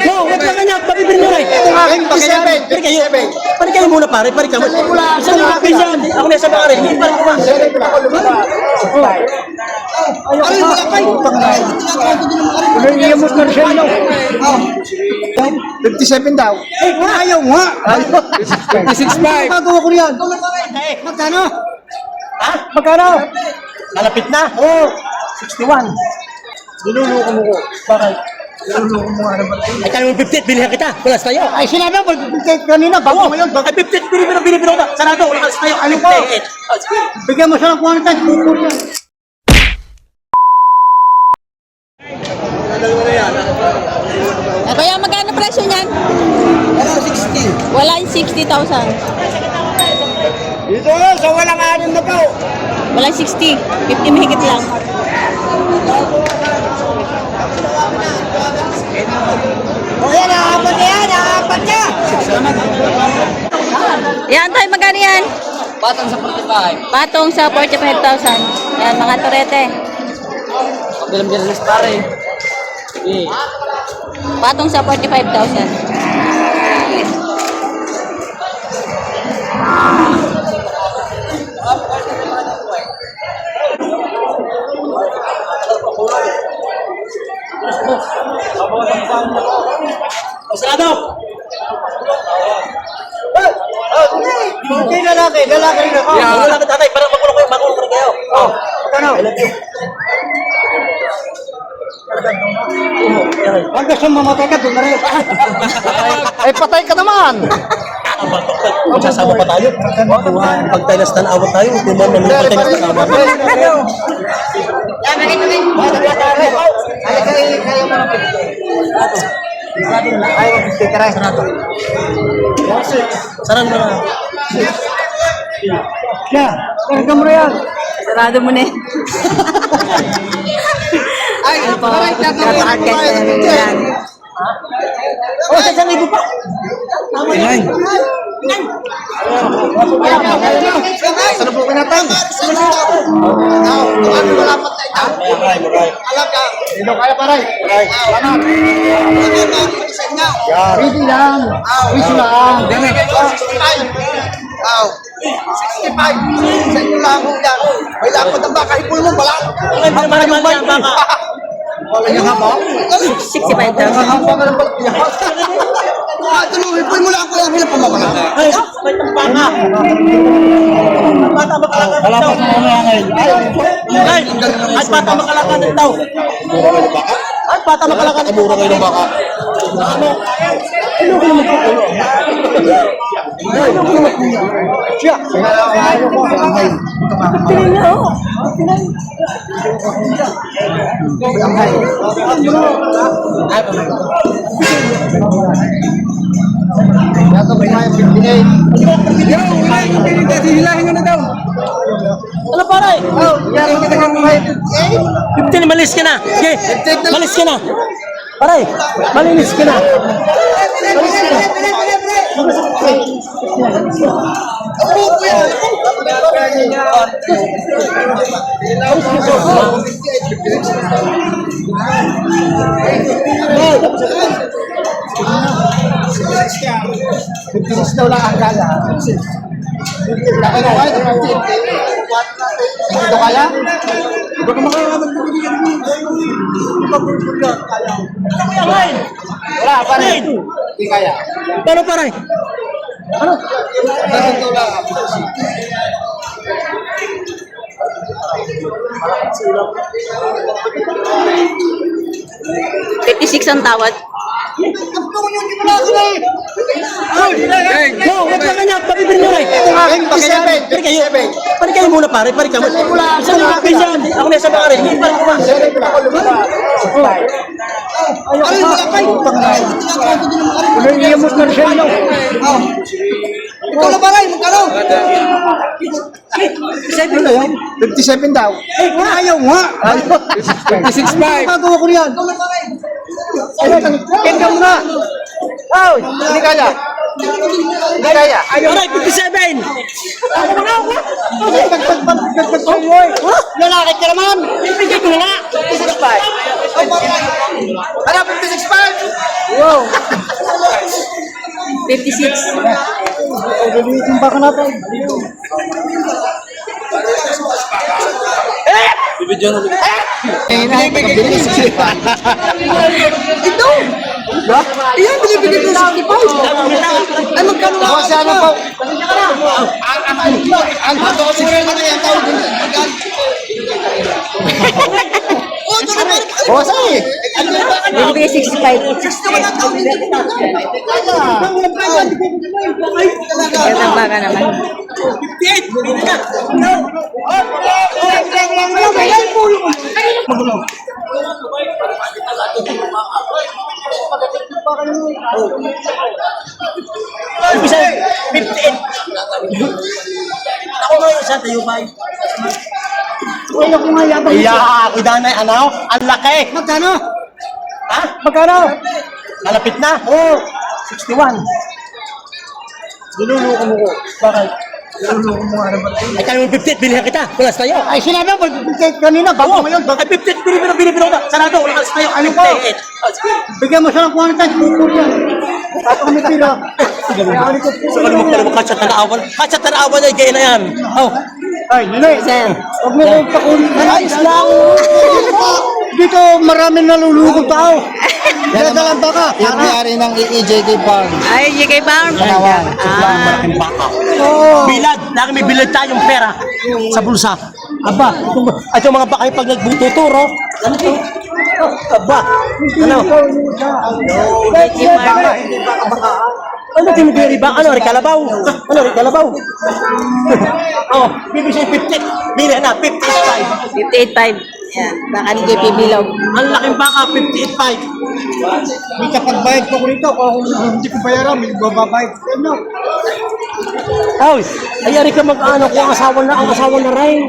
No, wag ka kanya, pabibili nyo rin. Ito nga aking pag-7. Pari kayo muna pare, pari kayo. Isa lang ako isa, ako na sa pare. Hindi pa ako. Nangiyamos na siya, no? 57 daw. Ayaw nga. 56.5. Magawa ko yan. Magkano? Ha? Magkano? Malapit na. Oo. 61. Niluluko mo ko. Bakit? Niluluko mo nga naman. Ay, kaya mo 58, bilihan kita. Walas tayo. Ay, sinabi mo, 58 kanina. Bago mo yun. Ay, 58, binibiro ka. Sarado, walas tayo. Ano ko? Bigyan mo siya ng kuwantan. Kaya magkano presyo niyan? Wala, 60. Wala yung 60,000. Dito nga, sa walang anim na po. Wala yung 60. 50 mahigit lang. O yan, nakapat yan, nakapat niya. Yan, tayo magkano yan? Batang sa 45. Patong sa 45,000. Yan, mga turete. Bilang-bilang na pare. Okay. Patong sa 45,000. Sarado. Hindi lalaki rin ako. Lalaki tatay, parang makulong kayo. Oh, magkano? Huwag ka siyang mamatay ka, doon na rin. Ay, patay ka naman. Magsasama pa tayo. Pag tayo nas awat tayo, tuman namin pag tayo nas awat. Ay, magkikira. Saran mo na. Siya, karga mo na yan. Sarado mo na eh. Ay, Tataagat ka na yan. O, sa isang libo pa. Ay. Sarap po pinatang. Alam ka. Dito kaya paray. Pwede lang. Wish lang. 65. Sa inyo lang ako yan. May lapot ang baka. Ipul mo bala. Wala yung hapa. 65,000. Hapa ka ng bala. Ipul mo lang ako yan. Hirap pa mabala. Ay, may tampanga. Bata makalakan ng tao. Ay, at bata makalakan ng tao. At bata makalakan ng mura kayo ng baka. Siya. Ayaw ko. Yato may mga 58. Hilahin nga na daw. Ano pare? Oh, yarin kita ng mga 15, malis ka na. Okay, malis ka na. Pare, malinis ka na. Bilis daw lang ang gala. Laki na kaya? Ito kaya? Baka makakaman mo bigyan mo. Wala, pare. Hindi kaya. Paano pare? Ano? Ito lang. 56 ang tawad. No, wag ka kanya, pabibili nyo rin. Ito nga aking pag-7. Pari kayo muna pare, pari kayo. Isa lang ako isa, ako na sa pare. Hindi pa ako. Nangiyamos na siya, no? Ikaw na pare, magkano? 57 na yun? 57 daw. Ayaw nga. 56.5. Magawa ko yan. Kenda mo na. Oh, hindi kaya. Hindi kaya. Aray, 57! Lalaki ka naman. Ibigay ko na nga! Ano, 56.5? Wow. 56. Yung baka natin. Bibidyo na bibidyo. Ito! Iyan, binibigay ko 65. Ay, magkano na ako sana po? Ang gusto ko siguro na yan tao. Oh, ito na meron. Oo, sa'yo eh. Bibigay 65. Ganda baka naman. Isa, 58. Ako nga yung isa, tayo ba? Wala ko nga yabang. Iya, ako danay, ano? Ang laki. Magkano? Ha? Magkano? Malapit na. Oo. 61. Niluluko mo ko. Bakit? Niluluko mo nga naman. Ay, kaya mo 58, bilhin kita. Kulas tayo. Ay, sinabi ko, kanina, bago ngayon. Ay, 58, bilhin ko. Sarado, kulas tayo. Ano ko? Bigyan mo siya ng kuwantan, pupuri yan. Kato kami pila. So, ano mo, katsa tanaawan. Katsa tanaawan ay gaya na yan. Oh. Ay, Ninoy, huwag mo kong pakulit. Ayos lang. Dito maraming nalulugong tao. Dadalan ba ka? Yung may-ari ng EJK Farm. Ay, JK Farm. Palawan. Malaking baka. Oo. Bilad. Lagi may bilad tayong pera sa bulsa. Aba, at yung mga baka yung pag nagbututuro. Ano to? Aba, ano? JK Farm. Ano tinuturi ba? Ano, Rikalabaw? Ano, Rikalabaw? Oh, bibigyan 50. Bilhin na, 55. 58.5. Yan. Baka ni JP Bilog. Ang laking baka, 58.5. May kapagbayad ko rito. Kung hindi ko bayaran, may babayad. Ano? Ay, ayari ka mag-ano kung ang asawa na rin.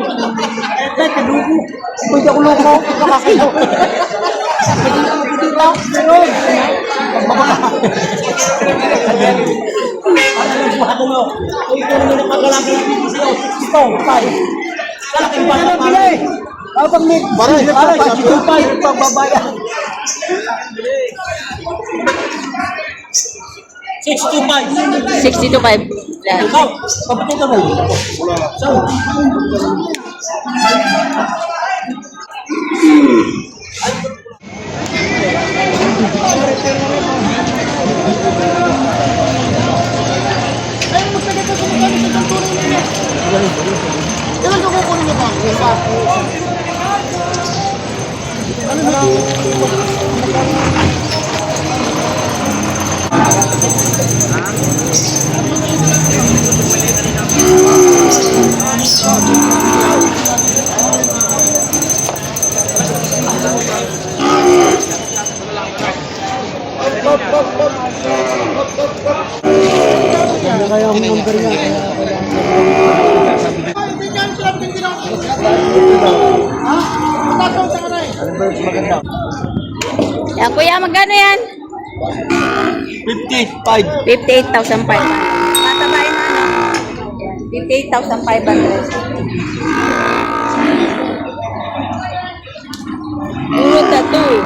Ay, kalugo. Pwede ako loko. Nakakayo. Ano mo? Ito naman ang paglalaki ng sa'yo. Ito, tayo. Lalaking baka pala eh. Habang may Baray, sabi ko pa yung pagbabayad. 625. 62.5. Yan. Ikaw, kapatid ka mo. So, Yan, kuya, magkano yan? 58.5. 58,500. Tatabain na, ano? 58,500. Puro tattoo.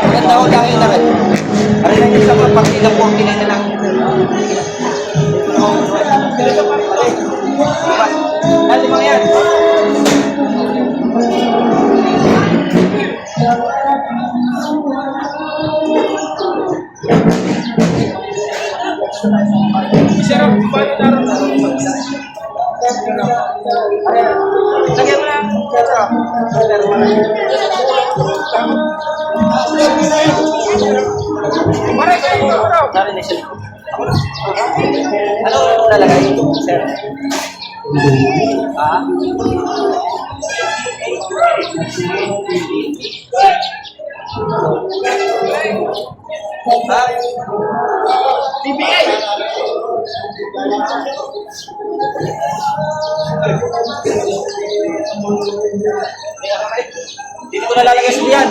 Maganda ko dahil na rin. Aray lang yung sa partida 49 na lang. Dali mga yan. Lagyan mo lang. Ano lalagay? Sir? Ah? PBA! Dito ko nalalagay sa diyan.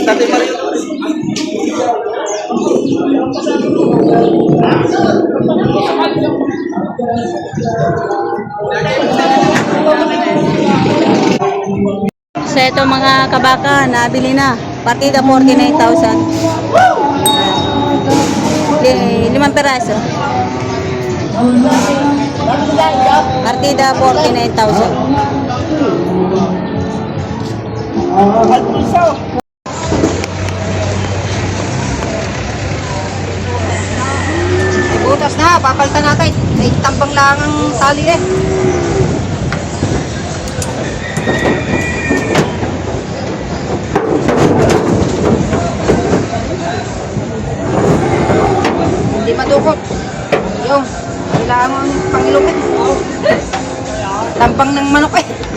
Tatay Mario. So ito mga kabaka, nabili na. Partida 49,000. Limang peraso. Partida 49,000. Butas na, papalitan natin. May tambang lang ang tali eh. Hindi madukot. Yung, kailangan pangilupit. Tambang ng manok eh.